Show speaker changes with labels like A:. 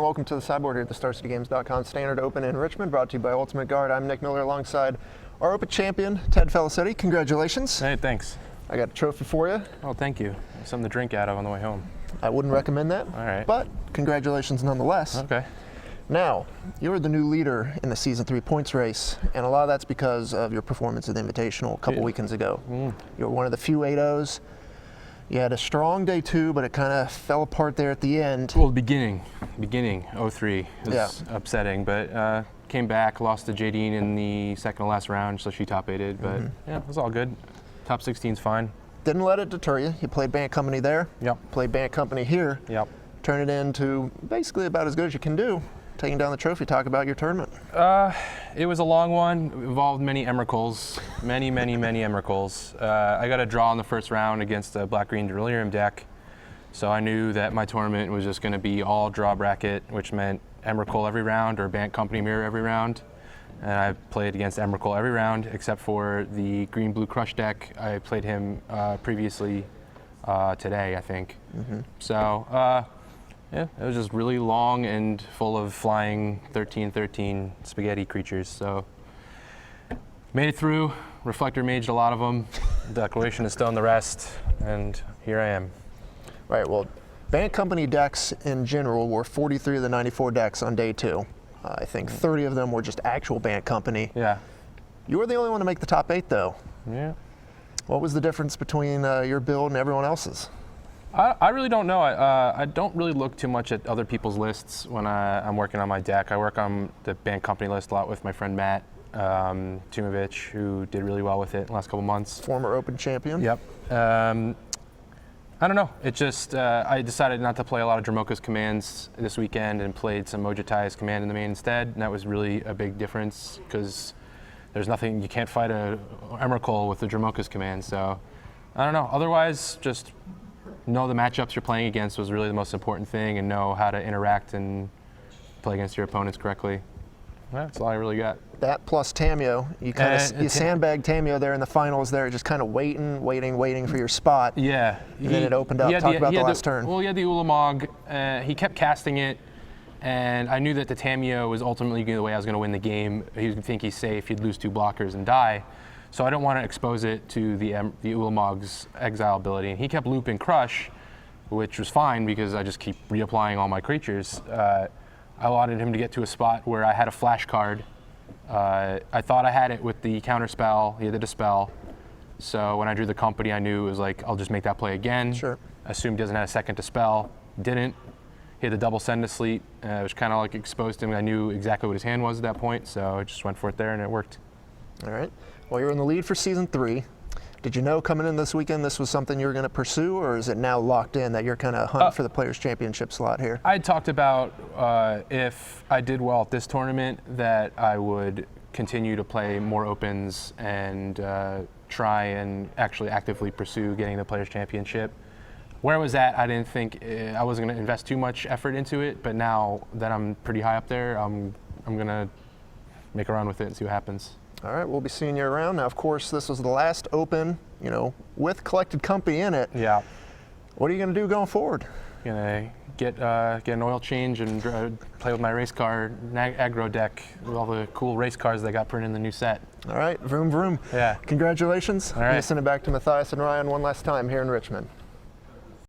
A: welcome to the sideboard here at the StarCityGames.com Standard Open in Richmond, brought to you by Ultimate Guard. I'm Nick Miller alongside our Open champion, Ted Felicetti. Congratulations.
B: Hey, thanks.
A: I got a trophy for you.
B: Oh, thank you. Something to drink out of on the way home.
A: I wouldn't recommend that,
B: All right.
A: but congratulations nonetheless.
B: Okay.
A: Now, you're the new leader in the Season 3 points race, and a lot of that's because of your performance at the Invitational a couple weekends ago. You were one of the few 8-0s. You had a strong day 2, but it kind of fell apart there at the end.
B: Well, the beginning, 0-3 was upsetting, but came back, lost to Jadine in the second to last round, so she top 8'd, but yeah, it was all good. Top 16's fine.
A: Didn't let it deter you. You played Band Company there.
B: Yep.
A: Played Band Company here.
B: Yep.
A: Turn it into basically about as good as you can do. Taking down the trophy. Talk about your tournament.
B: It was a long one. It involved many Emeralds, many Emeralds. I got a draw in the first round against a black-green Delirium deck, so I knew that my tournament was just going to be all draw bracket, which meant Emrakul every round or Bant Company Mirror every round. And I played against Emrakul every round except for the green-blue Crush deck. I played him previously today, I think. So. Yeah, it was just really long and full of flying 13/13 spaghetti creatures. So made it through, Reflector maged a lot of them, Declaration of Stone the rest, and here I am.
A: Right, well, Band Company decks in general were 43 of the 94 decks on day 2. I think 30 of them were just actual Band Company.
B: Yeah.
A: You were the only one to make the top 8 though.
B: Yeah.
A: What was the difference between your build and everyone else's?
B: I really don't know. I don't really look too much at other people's lists when I'm working on my deck. I work on the Band Company list a lot with my friend Matt Tumovich, who did really well with it in the last couple months.
A: Former Open champion.
B: Yep. I don't know. It just, I decided not to play a lot of Dromoka's commands this weekend and played some Mojutai's command in the main instead, and that was really a big difference because there's nothing, you can't fight a Emrakul with the Dromoka's command, so I don't know. Otherwise, just know the matchups you're playing against was really the most important thing, and know how to interact and play against your opponents correctly. That's all I really got.
A: That plus Tamio, you kind of you sandbagged Tamio there in the finals there, just kind of waiting for your spot.
B: Yeah.
A: And then it opened up. Talk about the last turn.
B: Well, he had the Ulamog. He kept casting it, and I knew that the Tamio was ultimately the way I was going to win the game. He would think he's safe. He'd lose 2 blockers and die. So I don't want to expose it to the Ulamog's exile ability. And he kept looping Crush, which was fine because I just keep reapplying all my creatures. I wanted him to get to a spot where I had a flash card. I thought I had it with the counter spell. He had the Dispel. So when I drew the company, I knew it was like, I'll just make that play again.
A: Sure.
B: Assumed he doesn't have a second Dispel. Didn't. He had the double Send to Sleep, which kind of like exposed him. I knew exactly what his hand was at that point, so I just went for it there and it worked.
A: All right. Well, you're in the lead for Season 3. Did you know coming in this weekend this was something you were going to pursue, or is it now locked in that you're kind of hunting for the Players' Championship slot here?
B: I talked about if I did well at this tournament that I would continue to play more Opens and try and actually actively pursue getting the Players' Championship. Where I was at, I didn't think I wasn't going to invest too much effort into it, but now that I'm pretty high up there, I'm going to make a run with it and see what happens.
A: All right, we'll be seeing you around. Now, of course, this was the last Open, you know, with Collected Company in it.
B: Yeah.
A: What are you going to do going forward?
B: Gonna get an oil change and play with my race car aggro deck with all the cool race cars they got printed in the new set.
A: All right, vroom vroom.
B: Yeah.
A: Congratulations.
B: All right.
A: I'm going to send it back to Matthias and Ryan one last time here in Richmond.